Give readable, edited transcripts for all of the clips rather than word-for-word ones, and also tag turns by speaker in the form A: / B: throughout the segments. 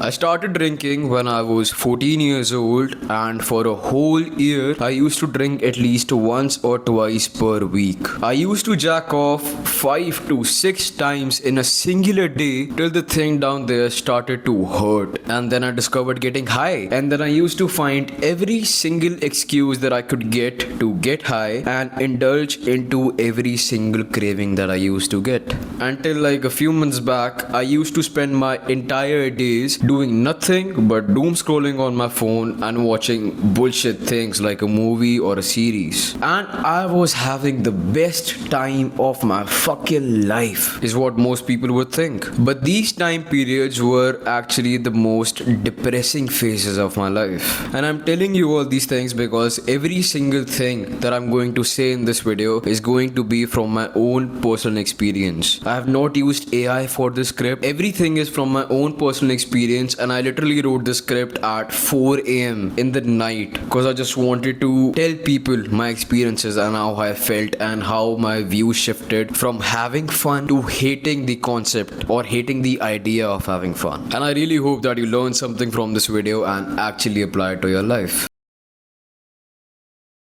A: I started drinking when I was 14 years old, and for a whole year, I used to drink at least once or twice per week. I used to jack off 5 to 6 times in a singular day till the thing down there started to hurt. And then I discovered getting high, and then I used to find every single excuse that I could get high and indulge into every single craving that I used to get. Until like a few months back, I used to spend my entire days doing nothing but doom scrolling on my phone and watching bullshit things like a movie or a series. And I was having the best time of my fucking life, is what most people would think. But these time periods were actually the most depressing phases of my life. And I'm telling you all these things because every single thing that I'm going to say in this video is going to be from my own personal experience. I have not used AI for this script. Everything is from my own personal experience, and I literally wrote this script at 4 a.m. in the night because I just wanted to tell people my experiences and how I felt and how my view shifted from having fun to hating the concept or hating the idea of having fun. And I really hope that you learn something from this video and actually apply it to your life.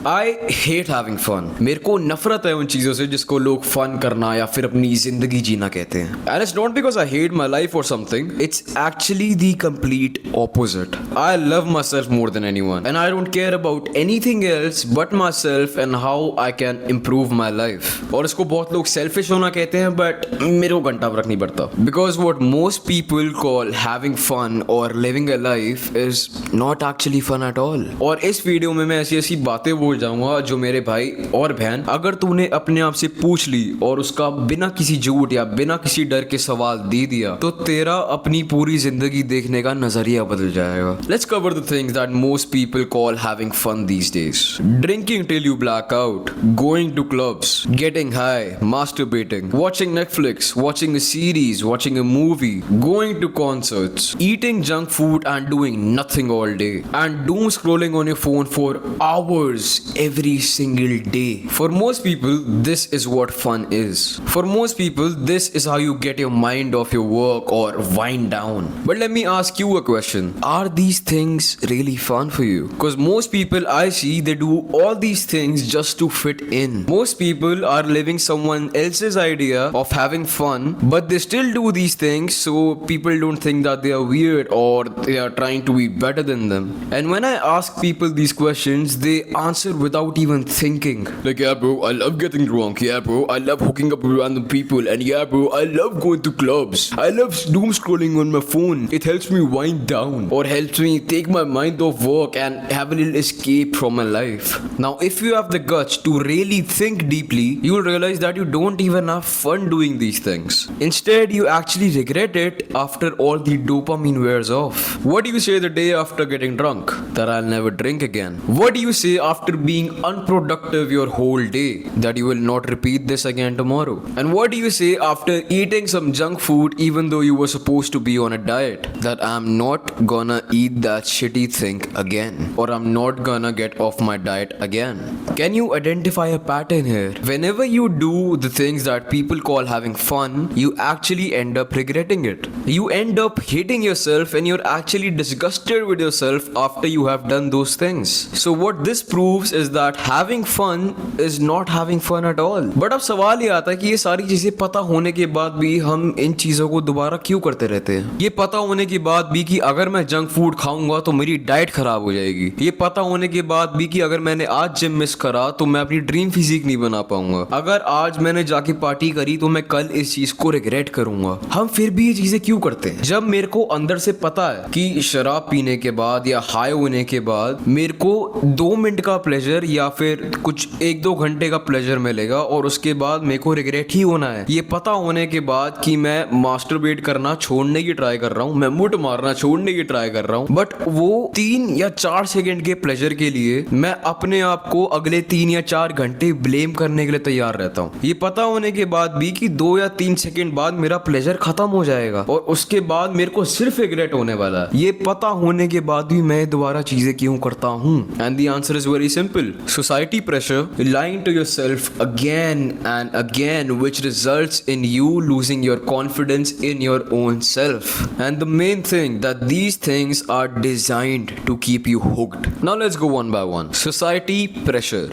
A: I hate having fun. मेरे को नफरत है उन चीज़ों से जिसको लोग fun करना या फिर अपनी जिंदगी जीना कहते हैं. And it's not because I hate my life or something. It's actually the complete opposite. I love myself more than anyone, and I don't care about anything else but myself and how I can improve my life. और इसको बहुत लोग selfish होना कहते हैं, but मेरे को घंटा फर्क नहीं पड़ता. Because what most people call having fun or living a life is not actually fun at all. और इस वीडियो में मैं ऐसी बातें बोल जाऊंगा जो मेरे भाई और बहन, अगर तूने अपने आप से पूछ ली और उसका बिना किसी झूठ या बिना किसी डर के सवाल दे दिया तो तेरा अपनी पूरी जिंदगी देखने का नजरिया बदल जाएगा. Let's cover the things that most people call having fun these days. Drinking till you black out, going to clubs, getting high, masturbating, watching Netflix, watching a series, watching a movie, going to concerts, eating junk food and doing nothing all day, and doom scrolling on your phone for hours every single day. For most people, this is what fun is. For most people, this is how you get your mind off your work or wind down. But let me ask you a question. Are these things really fun for you? Because most people I see, they do all these things just to fit in. Most people are living someone else's idea of having fun, but they still do these things so people don't think that they are weird or they are trying to be better than them. And when I ask people these questions, they answer without even thinking. Like, yeah bro, I love getting drunk. Yeah bro, I love hooking up with random people. And yeah bro, I love going to clubs. I love doom scrolling on my phone. It helps me wind down or helps me take my mind off work and have a little escape from my life. Now if you have the guts to really think deeply, you will realize that you don't even have fun doing these things. Instead, you actually regret it after all the dopamine wears off. What do you say the day after getting drunk? That I'll never drink again. What do you say after being unproductive your whole day? That you will not repeat this again tomorrow. And what do you say after eating some junk food even though you were supposed to be on a diet? That I'm not gonna eat that shitty thing again, or I'm not gonna get off my diet again. Can you identify a pattern here? Whenever you do the things that people call having fun, you actually end up regretting it. You end up hating yourself and you're actually disgusted with yourself after you have done those things. So what this proves is that having fun is not having fun at all. But अब सवाल ये आता है कि ये सारी चीजें पता होने के बाद भी हम इन चीजों को दोबारा क्यों करते रहते हैं? ये पता होने के बाद भी कि अगर मैं जंक फूड खाऊंगा तो मेरी डाइट खराब हो जाएगी. ये पता होने के बाद भी कि अगर मैंने आज जिम मिस करा तो मैं अपनी ड्रीम फिजिक नहीं बना पाऊंगा. अगर आज मैंने जाके पार्टी करी तो मैं कल इस चीज को रिग्रेट करूंगा. हम फिर भी ये चीजें क्यों करते हैं? जब मेरे को अंदर से पता है कि शराब पीने के बाद या हाई होने के बाद मेरे को 2 मिनट का प्लेजर या फिर कुछ 1-2 घंटे का प्लेजर मिलेगा और उसके बाद मेरे को रिग्रेट ही होना है. ये पता होने के बाद कि मैं मास्टरबेट करना छोड़ने की ट्राई कर रहा हूँ, मैं मुट मारना छोड़ने की ट्राई कर रहा हूँ, बट वो 3 या 4 सेकंड के प्लेजर के लिए मैं अपने आप को अगले 3 या 4 घंटे ब्लेम करने के लिए तैयार रहता हूँ. ये पता होने के बाद भी कि 2 या 3 सेकंड बाद मेरा प्लेजर खत्म हो जाएगा और उसके बाद मेरे को सिर्फ रिग्रेट होने वाला है. ये पता होने के बाद भी मैं दोबारा चीजें क्यों करता हूँ? And the answer is very simple. simple. Society pressure, lying to yourself again and again, which results in you losing your confidence in your own self. And the main thing that these things are designed to keep you hooked. Now let's go one by one. Society pressure.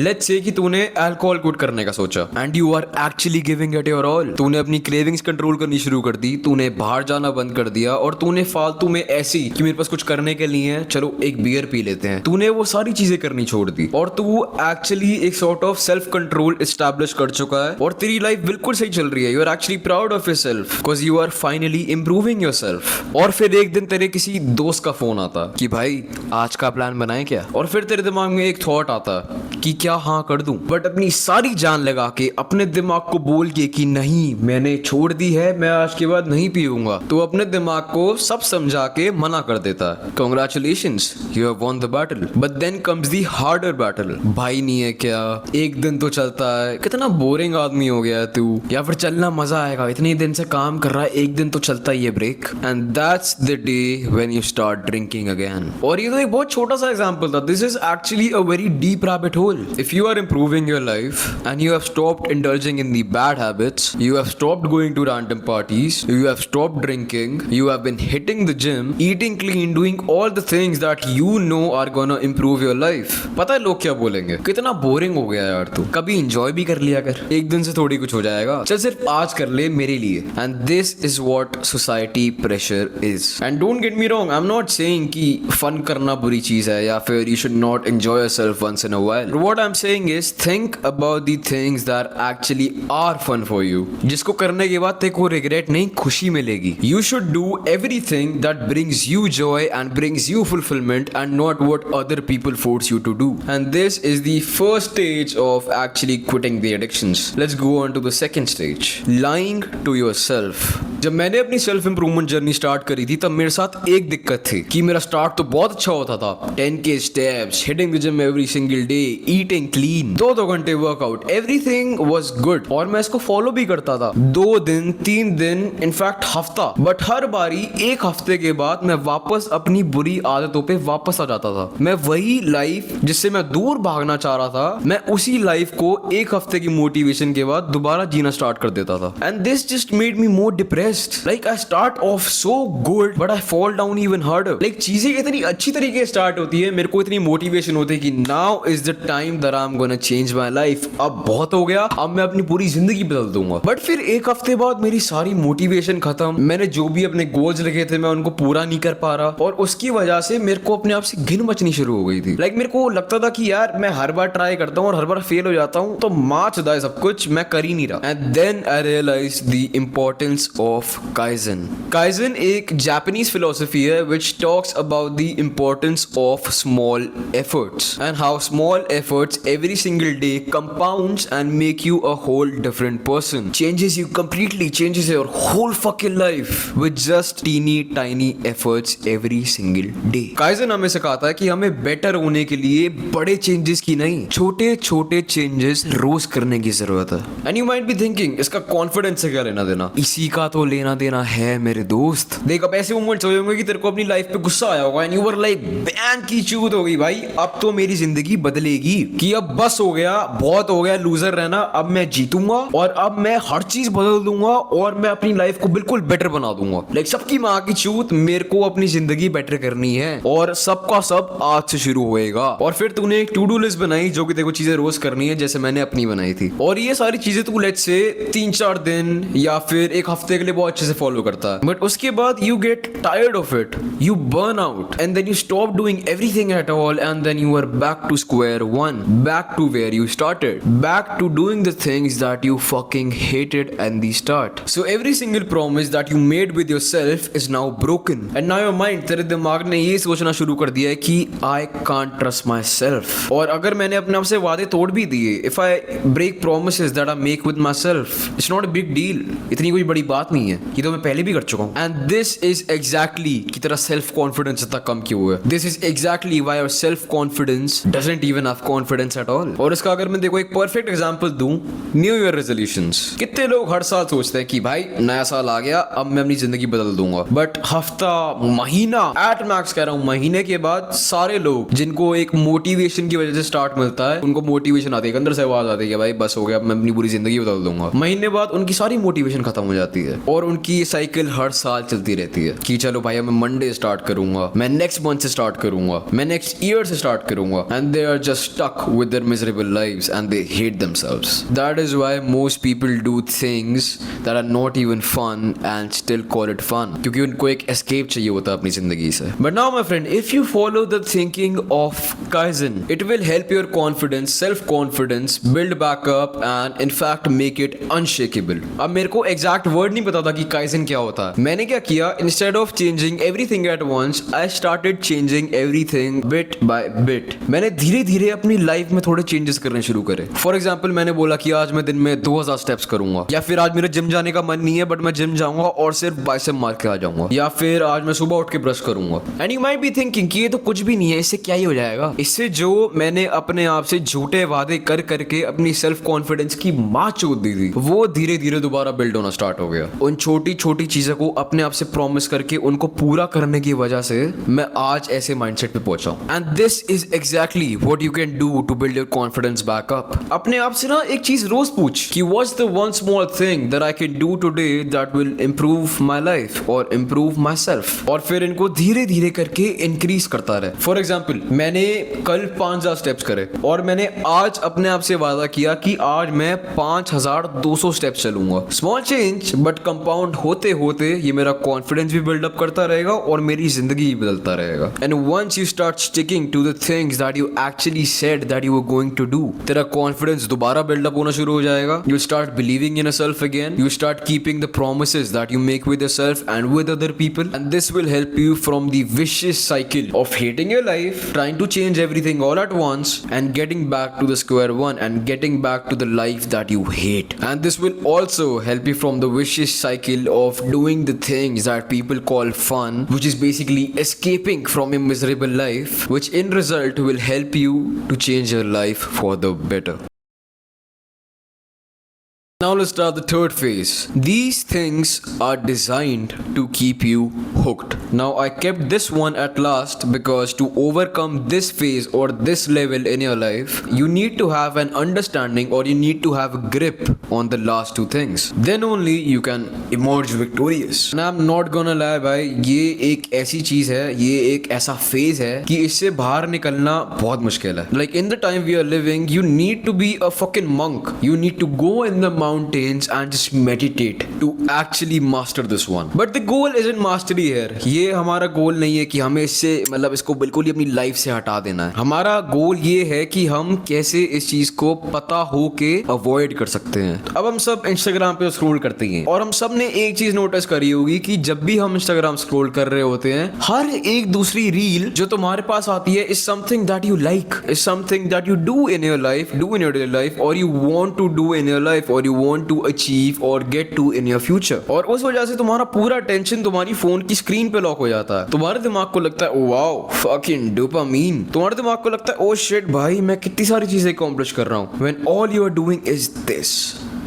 A: Let's say कि तूने alcohol quit करने का सोचा and you are actually giving it your all. तूने अपनी cravings control करनी शुरू कर दी, तूने बाहर जाना बंद कर दिया और तूने फालतू में ऐसी कि मेरे पास कुछ करने के लिए है, चलो एक बियर पी लेते हैं, तूने वो सारी चीजें करनी छोड़ दी और तू एक्चुअली एक sort of self control establish कर चुका है और तेरी लाइफ बिल्कुल सही चल रही है. You are actually proud of yourself because you are finally improving yourself. और फिर एक दिन तेरे किसी दोस्त का फोन आता कि भाई आज का प्लान बनाए क्या, और फिर तेरे दिमाग में एक थॉट आता कि क्या हाँ कर दूं, बट अपनी सारी जान लगा के अपने दिमाग को बोल के कि नहीं मैंने छोड़ दी है, मैं आज के बाद नहीं पीऊंगा, तो अपने दिमाग को सब समझा के मना कर देता है. Congratulations, you have won the battle. But then comes the harder battle. भाई नहीं है क्या, एक दिन तो चलता है, कितना बोरिंग आदमी हो गया है तू, या फिर चलना मजा आएगा, इतने दिन से काम कर रहा है, एक दिन तो चलता ही है break. And that's the day when you start drinking again. और ये तो एक बहुत छोटा सा एग्जांपल था. This is actually a very deep rabbit hole. If you are improving your life and you have stopped indulging in the bad habits, you have stopped going to random parties, you have stopped drinking, you have been hitting the gym, eating clean, doing all the things that you know are gonna improve your life. पता है लोग क्या बोलेंगे, कितना boring हो गया यार तू, कभी enjoy भी कर लिया कर, एक दिन से थोड़ी कुछ हो जाएगा, चल सिर्फ आज कर ले मेरे लिए. And this is what society pressure is. And don't get me wrong, I'm not saying कि fun करना बुरी चीज है या फिर you should not enjoy yourself once in a while. What I'm saying is think about the things that actually are fun for you, जिसको करने के बाद तेरे को regret नहीं, खुशी मिलेगी. You should do everything that brings you joy and brings you fulfillment and not what other people force you to do. And this is the first stage of actually quitting the addictions. Let's go on to the second stage. Lying to yourself. जब मैंने अपनी self improvement journey start करी थी तब मेरे साथ एक दिक्कत थी कि मेरा स्टार्ट तो बहुत अच्छा होता था, 10K steps, hitting the gym every single day, eating clean, 2 घंटे वर्कआउट, एवरीथिंग वाज गुड और मैं इसको फॉलो भी करता था 2 दिन 3 दिन इनफैक्ट हफ्ता. बट हर बारी एक हफ्ते के बाद मैं वापस अपनी बुरी आदतों पे वापस आ जाता था. मैं वही लाइफ जिससे मैं दूर भागना चाह रहा था, मैं उसी लाइफ को एक हफ्ते की मोटिवेशन के बाद दोबारा जीना स्टार्ट कर देता था. And this just made me more depressed. Like I start off so good but I fall down even harder. Like चीजें इतनी अच्छी तरीके से स्टार्ट होती है, मेरे को इतनी मोटिवेशन होती है कि now is the time that I'm gonna change my life. अब बहुत हो गया, अब मैं अपनी पूरी जिंदगी बदल दूंगा. बट फिर एक हफ्ते बाद मेरी सारी मोटिवेशन खत्म, मैंने जो भी अपने गोल्स रखे थे मैं उनको पूरा नहीं कर पा रहा और उसकी वजह से मेरे को अपने आप से घिन मचनी शुरू हो गई थी. Like मेरे को लगता था कि यार मैं हर बार ट्राई करता हूँ और हर बार फेल हो जाता हूँ, तो मार चुदा है सब कुछ, मैं कर ही नहीं रहा. And then I realised the importance of Kaizen. Kaizen एक Japanese philosophy है which talks about the importance of small efforts and how small efforts every single day compounds and make you a whole different person. Changes you completely, changes your whole fucking life with just teeny tiny efforts every single day. Kaizen हमें सिखाता है कि हमें better होने के लिए बड़े changes की नहीं, छोटे छोटे चेंजेस रोज करने की जरूरत है. And you might be thinking इसका कॉन्फिडेंस से क्या लेना देना, इसी का तो लेना देना है मेरे दोस्त. देख अब ऐसे मोमेंट्स हुए होंगे कि तेरे को अपनी लाइफ पे गुस्सा आया होगा and you were like ban की चूत हो गई भाई, अब तो मेरी जिंदगी बदलेगी, कि अब बस हो गया, बहुत हो गया लूजर रहना, अब मैं जीतूंगा और अब मैं हर चीज बदल दूंगा और मैं अपनी लाइफ को बिल्कुल बेटर बना दूंगा. लाइक सबकी माँ की चूत, मेरे को अपनी जिंदगी बेटर करनी है और सबका सब आज से शुरू होएगा. और फिर तूने एक टू डू लिस्ट बनाई जो कि तेरे को चीजें रोज करनी है, जैसे मैंने अपनी बनाई थी, और ये सारी चीजें तू लेट्स से 3-4 दिन या फिर एक हफ्ते के लिए बहुत अच्छे से फॉलो करता है. बट उसके बाद you get tired of it, you burn out and then you stop doing everything at all and then you are back to square one, back to where you started, back to doing the things that you fucking hated at the start. So every single promise that you made with yourself is now broken and now your mind, तेरे दिमाग ने ये सोचना शुरू कर दिया है कि I can't trust my self. और अगर मैंने अपने आप से वादे तोड़ भी दिए, if I break promises that I make with my self, it's not a big deal, इतनी कोई बड़ी बात नहीं नहीं है, ये तो मैं पहले भी कर चुका हूँ। एंड दिस इज एग्जैक्टली कि तेरा सेल्फ कॉन्फिडेंस इतना कम क्यों हुआ है। This is exactly why your self confidence doesn't even have confidence at all. और इसका अगर मैं देखो एक परफेक्ट एग्जांपल दूं, न्यू ईयर रेजोल्यूशंस। कितने लोग हर साल सोचते हैं कि भाई नया साल आ गया, अब मैं अपनी जिंदगी बदल दूंगा, बट हफ्ता, महीना, एट मैक्स कह रहा हूं, महीने के बाद सारे लोग जिनको एक मोटिवेशन की वजह से स्टार्ट मिलता है, उनको मोटिवेशन आती है, अंदर से आवाज आती है कि भाई बस हो गया, मैं अपनी पूरी जिंदगी बदल दूंगा। महीने बाद उनकी सारी मोटिवेशन खत्म हो जाती है और उनकी साइकिल हर साल चलती रहती है कि चलो भाई मैं मंडे स्टार्ट करूंगा, मैं नेक्स्ट मंथ से स्टार्ट करूंगा, मैं नेक्स्ट ईयर से स्टार्ट करूंगा, and they are just stuck with their miserable lives and they hate themselves. That is why most people do things that are not even fun and still call it fun, क्योंकि उनको एक escape चाहिए होता है अपनी जिंदगी से। But now my friend, if you follow the thinking of kaizen, it will help your confidence, self confidence build back up and in fact make it unshakeable. अब मेरे को एग्जैक्ट वर्ड नहीं पता था कि काइजन क्या होता है। मैंने क्या किया, instead of changing everything at once, I started changing everything bit by bit. मैंने धीरे धीरे अपनी लाइफ में थोड़े चेंजेस करने शुरू करे। फॉर एग्जाम्पल, मैंने बोला कि आज मैं दिन में 2000 स्टेप्स करूंगा, या फिर आज मेरे जिम जाने का मन नहीं है बट मैं जिम जाऊंगा और सिर्फ बाइसेप मार के आ जाऊंगा, या फिर आज मैं सुबह उठ के ब्रश करूंगा। And you might be thinking कि ये तो कुछ भी नहीं है, इससे क्या ही हो जाएगा। इससे जो मैंने अपने आप से झूठे वादे कर करके अपनी सेल्फ कॉन्फिडेंस की मां चोद दी थी, वो धीरे धीरे दोबारा बिल्ड होना स्टार्ट हो गया। उन छोटी छोटी चीजों को अपने आप से प्रॉमिस करके उनको पूरा करने की वजह से मैं आज ऐसे माइंडसेट पे पहुंचा हूं। And this is exactly what you can do to build your confidence back up. अपने आप से ना एक चीज रोज पूछ कि what's the one small thing that I can do today that will improve my life और इंप्रूव माय सेल्फ, और फिर इनको धीरे धीरे करके इंक्रीज करता रहे। फॉर एग्जाम्पल, मैंने कल 5000 स्टेप्स करे और मैंने आज अपने आप से वादा किया कि आज मैं 5200 स्टेप्स चलूंगा। स्मॉल चेंज बट कंपाउंड होते होते ये मेरा कॉन्फिडेंस भी बिल्डअप करता रहेगा और मेरी जिंदगी भी बदलता रहेगा। And once you start sticking to the things that you actually said that you were going to do, तेरा कॉन्फिडेंस दोबारा बिल्डअप होना शुरू हो जाएगा। You start believing in yourself again, you start keeping the promises that you make with yourself and with other people, and this will help you from the vicious cycle of hating your life, trying to change everything all at once, and getting back to the square one and getting back to the life that you hate. And this will also help you from the vicious cycle of doing the things that people call fun, which is basically escaping from a miserable life, which in result will help you to change your life for the better. Now let's start the third phase. These things are designed to keep you hooked. Now I kept this one at last because to overcome this phase or this level in your life, you need to have an understanding or you need to have a grip on the last two things. Then only you can emerge victorious. And I'm not gonna lie भाई, ये एक ऐसी चीज है, ये एक ऐसा phase है कि इससे बाहर निकलना बहुत मुश्किल है. Like in the time we are living, you need to be a fucking monk. You need to go in the mountains and just meditate to actually master this one. But the goal isn't mastery here. ये हमारा गोल नहीं है कि हमें इससे मतलब इसको बिल्कुल ही अपनी लाइफ से हटा देना है. हमारा गोल ये है कि हम कैसे इस चीज को पता हो के अवॉइड कर सकते हैं. अब हम सब इंस्टाग्राम पे स्क्रॉल करते हैं और हम सब ने एक चीज नोटिस करी होगी कि जब भी हम इंस्टाग्राम स्क्रॉल कर रहे होते हैं, हर एक दूसरी रील जो तुम्हारे पास आती है is something that you like, is something that you do in your life, do in your daily life, और you want to do in your life, और you want to achieve or get to in your future. और उस वजह से तुम्हारा पूरा tension तुम्हारी phone की स्क्रीन पे लॉक हो जाता है. तुम्हारे दिमाग को लगता है वाओ fucking dopamine. तुम्हारे दिमाग को लगता है ओ शिट भाई मैं कितनी सारी चीजें अकॉम्प्लिश कर रहा हूं. When all you are doing is this.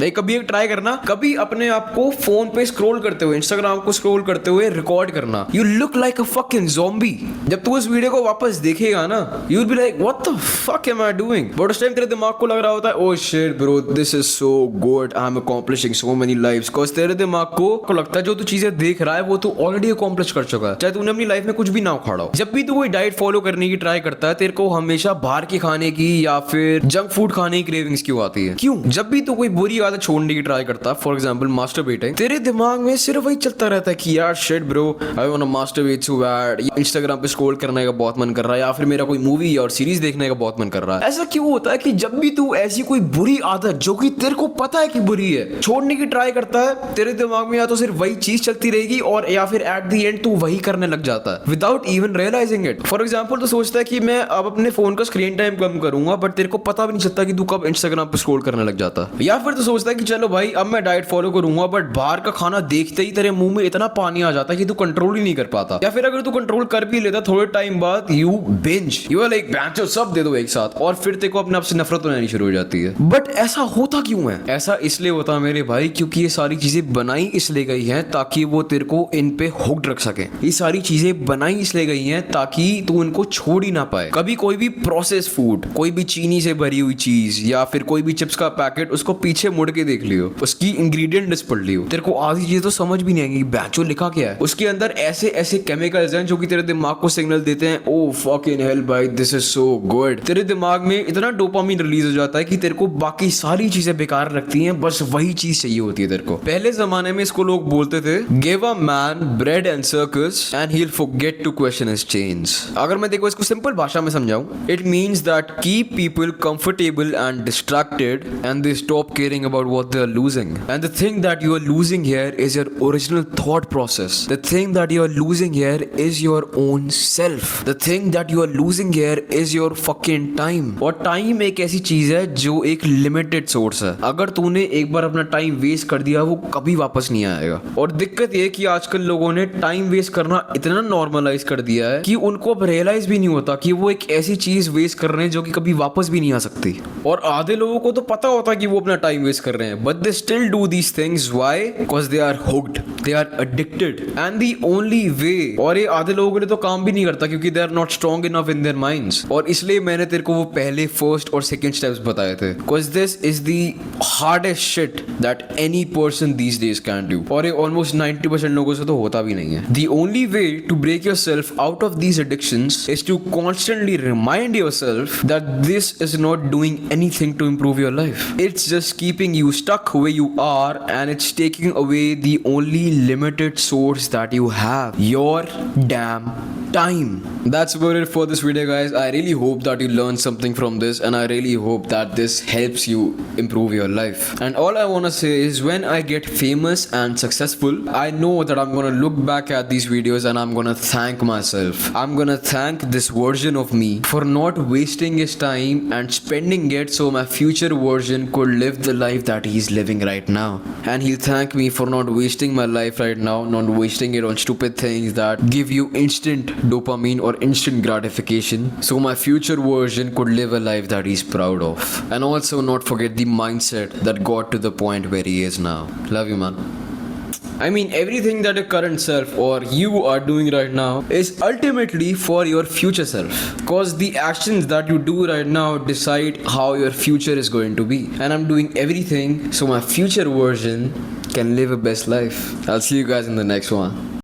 A: नहीं, कभी एक ट्राई करना, कभी अपने आप को फोन पे स्क्रॉल करते हुए, इंस्टाग्राम को स्क्रॉल करते हुए रिकॉर्ड करना. You look like a fucking zombie. जब तू इस वीडियो को वापस देखेगा ना, you will be like what the fuck am I doing. But उस टाइम तेरे दिमाग को लग रहा होता है oh shit bro this is so good, I am accomplishing so many lives. Because तेरे दिमाग को लगता है जो तू चीजें देख रहा है वो तू ऑलरेडी अकॉम्प्लिश कर चुका है, चाहे तूने अपनी लाइफ में कुछ भी ना उखाड़ा हो. जब भी तू कोई डाइट फॉलो करने की ट्राई करता है, तेरे को हमेशा बाहर के खाने की या फिर जंक फूड खाने की क्रेविंग्स क्यों आती है? क्यों? जब भी तू कोई बुरी आदत छोड़ने की ट्राई करता, फॉर एग्जांपल मास्टरबेटिंग, तेरे दिमाग में सिर्फ वही चलता रहता है कि यार shit bro I want to masturbate so bad, Instagram पे स्क्रॉल करने का बहुत मन कर रहा है, या फिर मेरा कोई मूवी और सीरीज देखने का बहुत मन कर रहा है. ऐसा क्यों होता है कि जब भी तू ऐसी कोई बुरी आदत जो कि तेरे को पता है कि बुरी है छोड़ने की ट्राई करता है, तेरे दिमाग में या तो सिर्फ वही चीज चलती रहेगी और या फिर एट द एंड तू वही करने लग जाता है without even realising it. For example तो सोचता है कि मैं अब अपने फोन का स्क्रीन टाइम कम करूंगा, बट तेरे को पता भी नहीं चलता कि तू कब इंस्टाग्राम पे स्क्रॉल करने लग जाता है. या फिर तो सोचता है कि चलो भाई अब मैं डाइट फॉलो करूंगा, बट बाहर का खाना देखते ही तेरे मुंह में इतना पानी आ जाता है कि तू कंट्रोल ही नहीं कर पाता, या फिर अगर तू कंट्रोल कर भी लेता थोड़े टाइम बाद you binge, you are like बैंचो सब दे दो एक साथ, और फिर तेरे को अपने आप से नफरत होनी शुरू हो जाती है। बट ऐसा होता क्यों है? ऐसा इसलिए होता है मेरे भाई क्योंकि ये सारी चीजें बनाई इसलिए गई हैं ताकि वो तेरे को इन पे हुक्ड रख सके। ये सारी चीजें बनाई इसलिए गई हैं ताकि तू इनको छोड़ ही ना पाए। कभी कोई भी प्रोसेस फूड, कोई भी चीनी से भरी हुई चीज या फिर कोई भी चिप्स का पैकेट, उसको पीछे मुड़ के देख लियो, उसकी इंग्रेडिएंट लिस्ट पढ़ लियो, तेरे को आधी चीजें तो समझ भी नहीं आएंगी बैचो लिखा क्या है। उसके अंदर ऐसे ऐसे केमिकल्स हैं जो कि तेरे दिमाग को सिग्नल देते हैं, ओ फकिंग हेल भाई दिस इज सो गुड। तेरे दिमाग में इतना डोपामिन रिलीज हो जाता है कि तेरे को बाकी सारी चीजें बेकार लगती हैं, बस वही चीज चाहिए होती है तेरे को। पहले जमाने में इसको लोग बोलते थे give a man bread and circus and he will forget to question his chains. अगर मैं देखो इसको सिंपल भाषा में समझाऊं, it means that keep people comfortable and distracted and they stop caring about what they are losing, and the thing that you are losing here is your original thought process. The thing that you are losing here is your own self. The thing that you are losing here is your fucking time. और time एक ऐसी चीज है जो एक limited source है। अगर तूने एक बार अपना टाइम वेस्ट कर दिया वो कभी वापस नहीं आएगा। और दिक्कत ये कि आजकल लोगों ने टाइम वेस्ट करना इतना नॉर्मलाइज कर दिया है कि उनको अब रियलाइज भी नहीं होता कि वो एक ऐसी चीज वेस्ट कर रहे हैं जो कि कभी वापस भी नहीं आ सकती। और आधे लोगों को तो पता होता है कि वो अपना टाइम वेस्ट कर रहे हैं, but they still do these things. Why? Because they are hooked, they are addicted and the only way. और ये आधे लोगों के लिए तो काम भी नहीं करता क्योंकि they are not strong enough in their minds. और इसलिए मैंने तेरे को वो पहले फर्स्ट और सेकंड स्टेप्स बताए थे, because this is the hardest shit that any person these days can do. और ये ऑलमोस्ट 90% लोगों से तो होता भी नहीं है। The only way to break yourself out of these addictions is to constantly remind yourself that this is not doing anything to improve your life. It's just keeping you stuck where you are, and it's taking away the only limited source that you have, your damn time. That's about it for this video, guys. I really hope that you learned something from this, and I really hope that this helps you improve your life. And all I want to say is when I get famous and successful, I know that I'm going to look back at these videos and I'm going to thank myself. I'm going to thank this version of me for not wasting his time and spending it so my future version could live the life that he's living right now. And he'll thank me for not wasting my life right now, not wasting it on stupid things that give you instant dopamine or instant gratification, so my future version could live a life that he's proud of. And also not forget the mindset that got to the point where he is now. Love you, man. I mean, everything that your current self or you are doing right now is ultimately for your future self, because the actions that you do right now decide how your future is going to be. And I'm doing everything so my future version can live a best life. I'll see you guys in the next one.